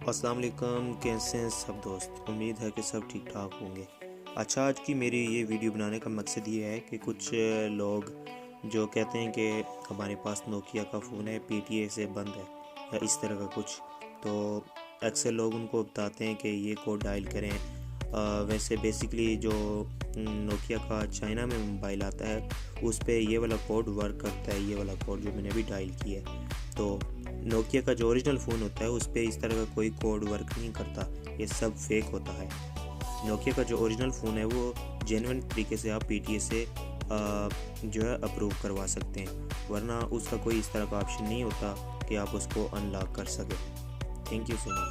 अस्सलाम वालेकुम, कैसे हैं सब दोस्त। उम्मीद है कि सब ठीक ठाक होंगे। अच्छा, आज की मेरी ये वीडियो बनाने का मकसद ये है कि कुछ लोग जो कहते हैं कि हमारे पास नोकिया का फ़ोन है, पीटीए से बंद है या इस तरह का कुछ, तो अक्सर लोग उनको बताते हैं कि ये कोड डायल करें। वैसे बेसिकली जो नोकिया का चाइना में मोबाइल आता है उस पे ये वाला कोड वर्क करता है, ये वाला कोड जो मैंने अभी डायल किया है। तो नोकिया का जो ओरिजिनल फ़ोन होता है उस पे इस तरह का कोई कोड वर्क नहीं करता, ये सब फेक होता है। नोकिया का जो ओरिजिनल फ़ोन है वो जेन्युइन तरीके से आप पीटीए से जो है अप्रूव करवा सकते हैं, वरना उसका कोई इस तरह का ऑप्शन नहीं होता कि आप उसको अनलॉक कर सकें। Thank you so much.